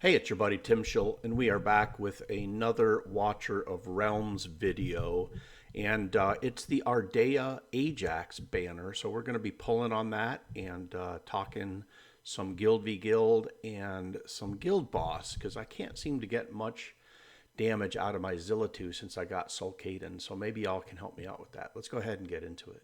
Hey, it's your buddy Tim Schill, and we are back with another Watcher of Realms video. And it's the Ardea Ajax banner. So we're going to be pulling on that and talking some Guild v Guild and some Guild Boss, because I can't seem to get much damage out of my Zilla 2 since I got Soul Caden. So maybe y'all can help me out with that. Let's go ahead and get into it.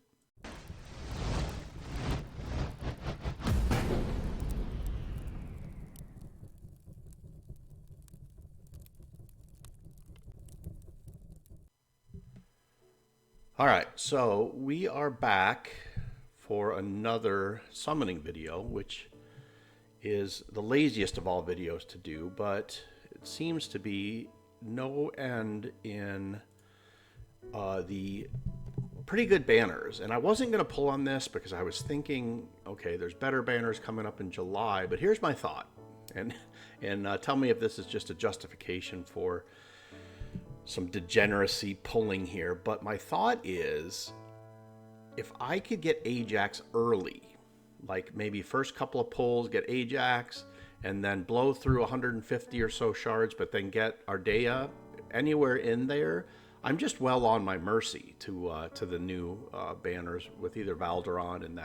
All right, so we are back for another summoning video, which is the laziest of all videos to do, but it seems to be no end in the pretty good banners. And I wasn't going to pull on this because I was thinking, okay, there's better banners coming up in July, but here's my thought. And tell me if this is just a justification for some degeneracy pulling here, but my thought is if I could get Ajax early, like maybe first couple of pulls, get Ajax, and then blow through 150 or so shards, but then get Ardea anywhere in there, I'm just well on my mercy to the new banners with either Valderon and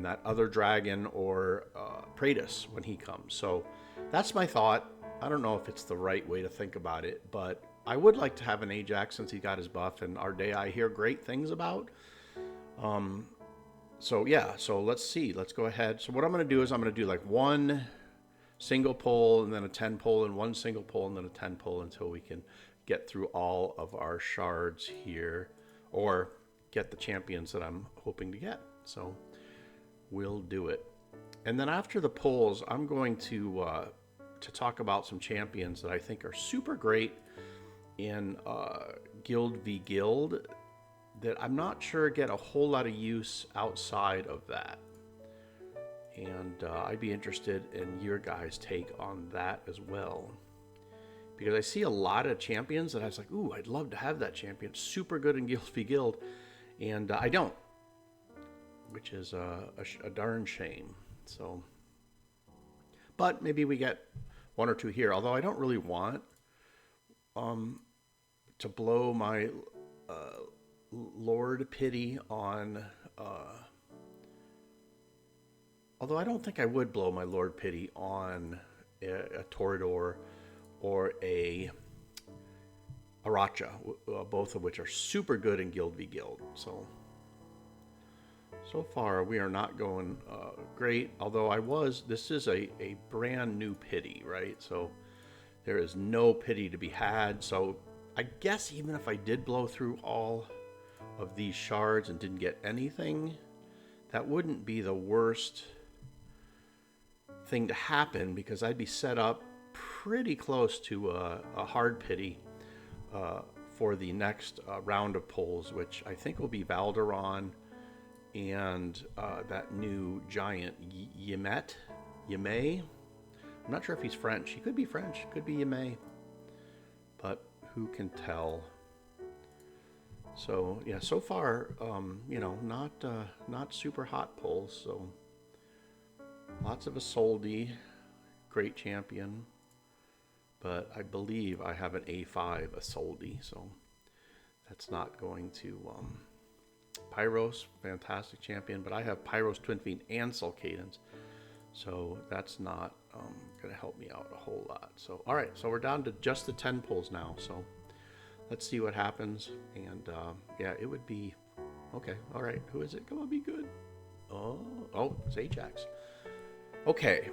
that other dragon or Praetus when he comes. So that's my thought. I don't know if it's the right way to think about it, but I would like to have an Ajax since he got his buff, and Ardea I hear great things about. So yeah, so let's see. Let's go ahead. So what I'm going to do is I'm going to do like one single pull and then a 10 pull and one single pull and then a 10 pull until we can get through all of our shards here or get the champions that I'm hoping to get. So we'll do it. And then after the pulls, I'm going to talk about some champions that I think are super great in Guild v Guild that I'm not sure get a whole lot of use outside of that. And I'd be interested in your guys' take on that as well. Because I see a lot of champions that I was like, ooh, I'd love to have that champion. Super good in Guild v Guild. And I don't. Which is a darn shame. So, but maybe we get one or two here. Although I don't really want to blow my Lord Pity on... although I don't think I would blow my Lord Pity on a Toreador or a Aracha, both of which are super good in Guild v Guild. So far we are not going great, although this is a brand new pity, right? So there is no pity to be had. So I guess even if I did blow through all of these shards and didn't get anything, that wouldn't be the worst thing to happen because I'd be set up pretty close to a hard pity for the next round of pulls, which I think will be Valderon and that new giant Yimei. I'm not sure if he's French. He could be French, could be Yimei, but who can tell? So yeah, so far, you know, not super hot pulls. So lots of Isolde, great champion, but I believe I have an A5 Isolde, so that's not going to. Pyros, fantastic champion, but I have Pyros, Twin Fiend, and Soul Cadence, so that's not going to help me out a whole lot. So, all right, so we're down to just the 10 pulls now, so let's see what happens. And yeah, it would be okay. All right, who is it? Come on, be good. Oh, it's Ajax. Okay,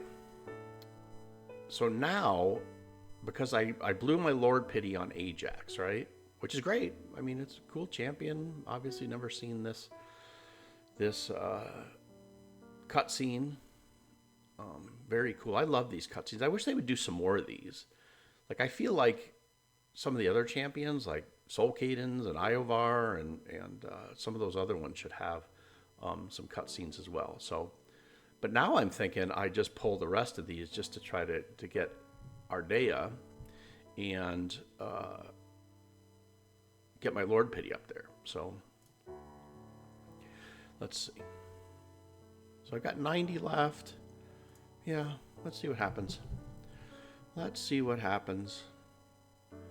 so now because I blew my Lord Pity on Ajax, right? Which is great. I mean, it's a cool champion. Obviously, never seen this cutscene. Very cool. I love these cutscenes. I wish they would do some more of these. Like, I feel like some of the other champions, like Soul Cadens and Iovar and some of those other ones should have some cutscenes as well. So, but now I'm thinking I just pull the rest of these just to try to get Ardea and get my Lord Pity up there. So let's see. So I've got 90 left. Yeah, let's see what happens. Let's see what happens.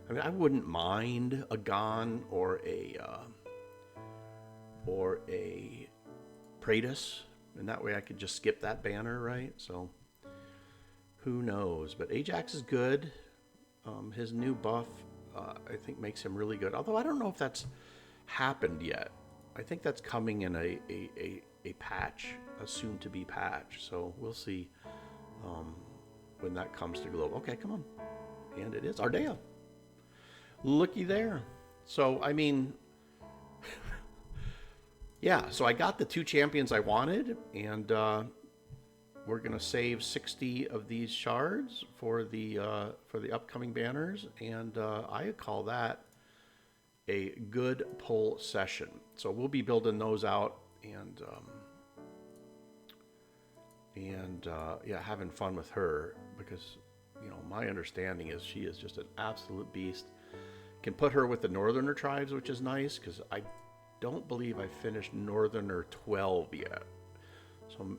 I mean, I wouldn't mind a Gon or a Praetus, and that way I could just skip that banner, right? So who knows? But Ajax is good. His new buff, I think, makes him really good. Although I don't know if that's happened yet. I think that's coming in a patch, a soon-to-be patch. So we'll see when that comes to Globe. Okay, come on. And it is Ardea. Looky there. So, I mean, yeah, so I got the 2 champions I wanted, and we're going to save 60 of these shards for the upcoming banners, and I call that a good pull session. So we'll be building those out and yeah, having fun with her, because you know, my understanding is she is just an absolute beast. Can put her with the Northerner tribes, which is nice, because I don't believe I finished Northerner 12 yet.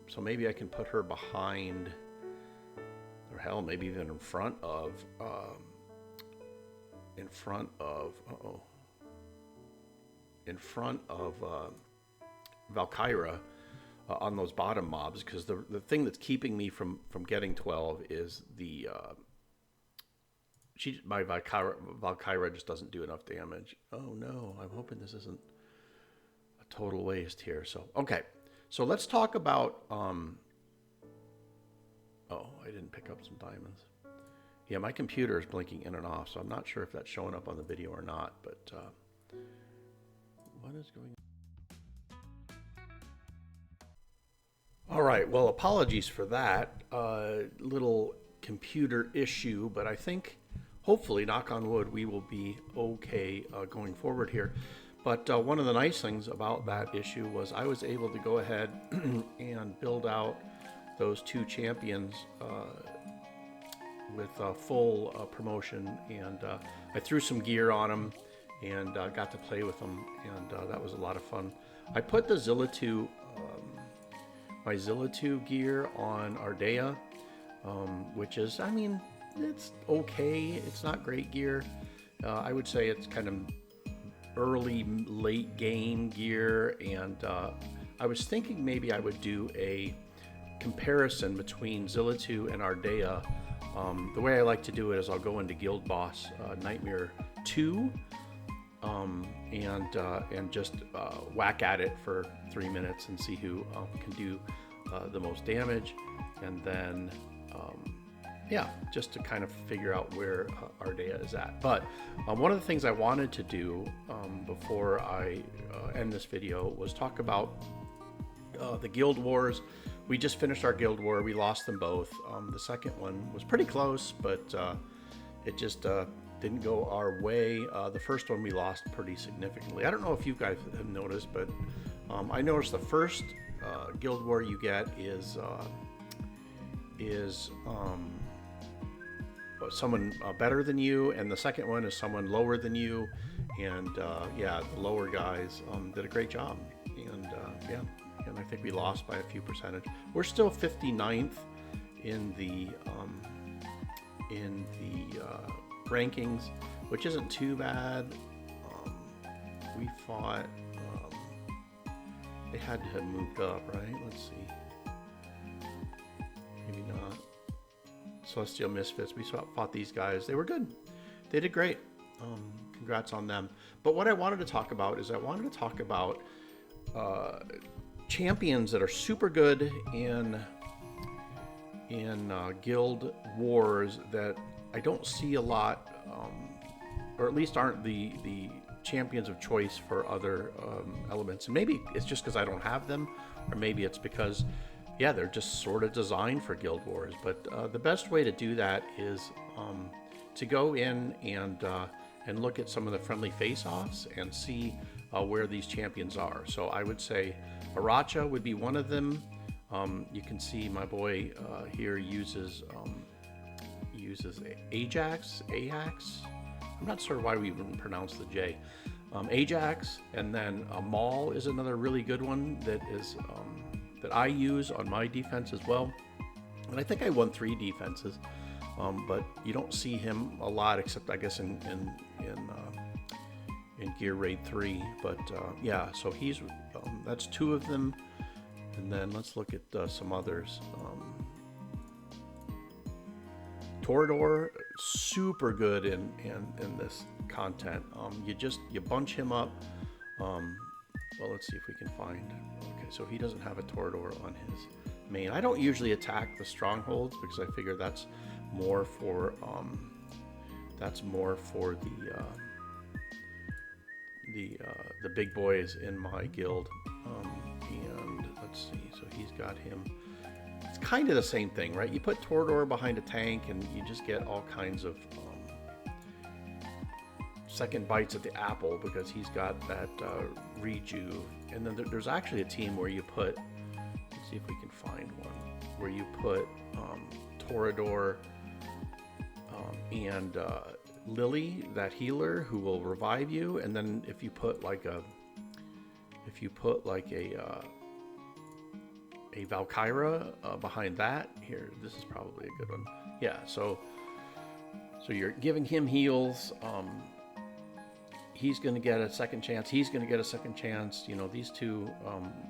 So maybe I can put her behind, or hell, maybe even in front of Valkyra on those bottom mobs, because the thing that's keeping me from getting 12 is my Valkyra just doesn't do enough damage. Oh no, I'm hoping this isn't a total waste here. So okay, so let's talk about oh, I didn't pick up some diamonds. Yeah, my computer is blinking in and off, so I'm not sure if that's showing up on the video or not, but what is going on? All right, well, apologies for that little computer issue, but I think, hopefully, knock on wood, we will be okay going forward here. But one of the nice things about that issue was I was able to go ahead and build out those 2 champions with full promotion, and I threw some gear on them and got to play with them, and that was a lot of fun. I put the Zilla 2 my Zilla 2 gear on Ardea, which is, I mean, it's okay. It's not great gear. I would say it's kind of early, late game gear, and I was thinking maybe I would do a comparison between Zilla 2 and Ardea. The way I like to do it is I'll go into Guild Boss Nightmare 2 and just whack at it for 3 minutes and see who can do the most damage, and then yeah, just to kind of figure out where Ardea is at. But one of the things I wanted to do before I end this video was talk about the Guild Wars. We just finished our Guild War. We lost them both. The second one was pretty close, but it just didn't go our way. The first one we lost pretty significantly. I don't know if you guys have noticed, but I noticed the first Guild War you get is someone better than you, and the second one is someone lower than you, and yeah, the lower guys did a great job, and yeah, and I think we lost by a few percentage. We're still 59th in the rankings, which isn't too bad. We fought, they had to have moved up, right? Let's see, maybe not. Celestial Misfits, we fought these guys. They were good. They did great. Congrats on them. But what I wanted to talk about is I wanted to talk about champions that are super good in Guild Wars that I don't see a lot, or at least aren't the champions of choice for other elements. And maybe it's just because I don't have them, or maybe it's because, yeah, they're just sort of designed for Guild Wars. But the best way to do that is to go in and look at some of the friendly face-offs and see where these champions are. So I would say Aracha would be one of them. You can see my boy here uses Ajax. I'm not sure why we wouldn't pronounce the J. Ajax, and then Maul is another really good one that is that I use on my defense as well. And I think I won 3 defenses but you don't see him a lot except I guess in Gear Raid 3. But yeah, so he's that's 2 of them, and then let's look at some others. Torador, super good in this content. You bunch him up. Well, let's see if we can find. Okay, so he doesn't have a Torador on his main. I don't usually attack the strongholds because I figure that's more for the big boys in my guild. And let's see. So he's got him. It's kind of the same thing, right? You put Torador behind a tank and you just get all kinds of second bites at the apple because he's got that rejuve. And then there's actually a team where you put, let's see if we can find one, where you put Torador and Lily, that healer who will revive you. And then if you put like a Valkyra behind that, here, this is probably a good one. Yeah, so you're giving him heals. He's going to get a second chance. He's going to get a second chance. You know, these 2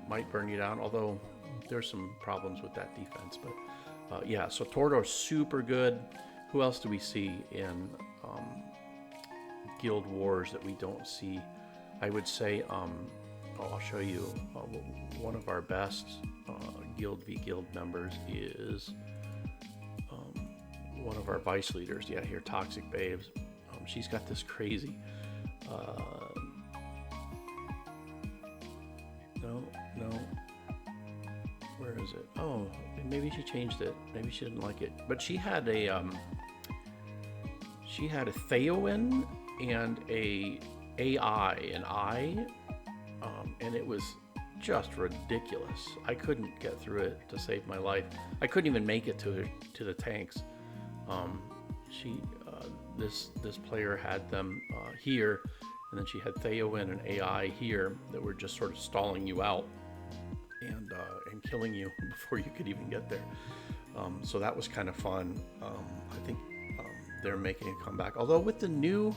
might burn you down, although there's some problems with that defense. But yeah, so Torador's super good. Who else do we see in Guild Wars that we don't see? I would say, I'll show you one of our best Guild v Guild members is one of our vice leaders. Yeah, here, Toxic Babes. She's got this crazy. No. Where is it? Oh, maybe she changed it. Maybe she didn't like it. But she had a Theowen and a AI, and it was just ridiculous. I couldn't get through it to save my life. I couldn't even make it to the tanks. This player had them here, and then she had Theowen and AI here that were just sort of stalling you out and killing you before you could even get there. So that was kind of fun. I think they're making a comeback. Although with the new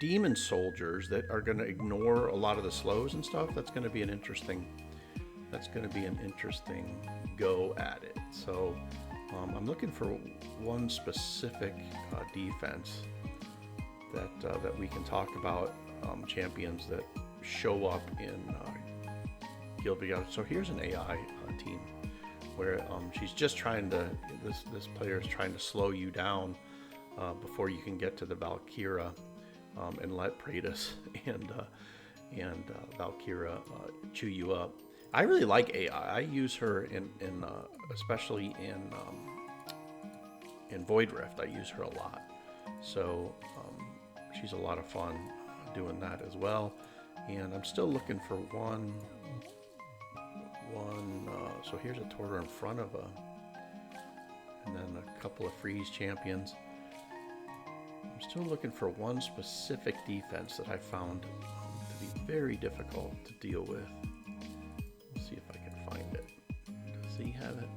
demon soldiers that are going to ignore a lot of the slows and stuff, that's going to be an interesting go at it. So I'm looking for one specific defense that we can talk about, champions that show up in Guild Together. So here's an AI team where she's just trying to, this player is trying to slow you down before you can get to the Valkyra, and let Praetus and Valkyra chew you up. I really like AI. I use her in especially in Void Rift. I use her a lot. So she's a lot of fun doing that as well. And I'm still looking for one. So here's a Torador in front of and then a couple of freeze champions. I'm still looking for one specific defense that I found to be very difficult to deal with. Let's see if I can find it. Does he have it?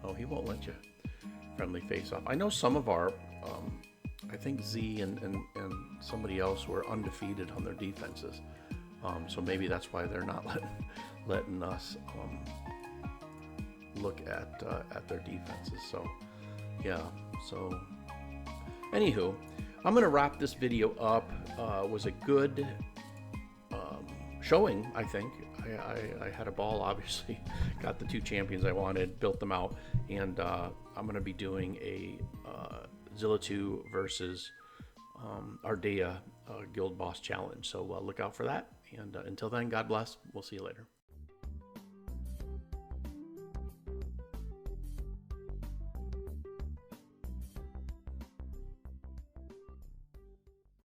Oh, he won't let you friendly face off. I know some of our, I think Z and somebody else were undefeated on their defenses. So maybe that's why they're not letting us look at their defenses. So yeah. So anywho, I'm gonna wrap this video up. Was a good showing, I think. I had a ball, obviously. Got the 2 champions I wanted, built them out, and I'm gonna be doing a Zilla2 versus Ardea Guild Boss Challenge. So look out for that. And until then, God bless. We'll see you later.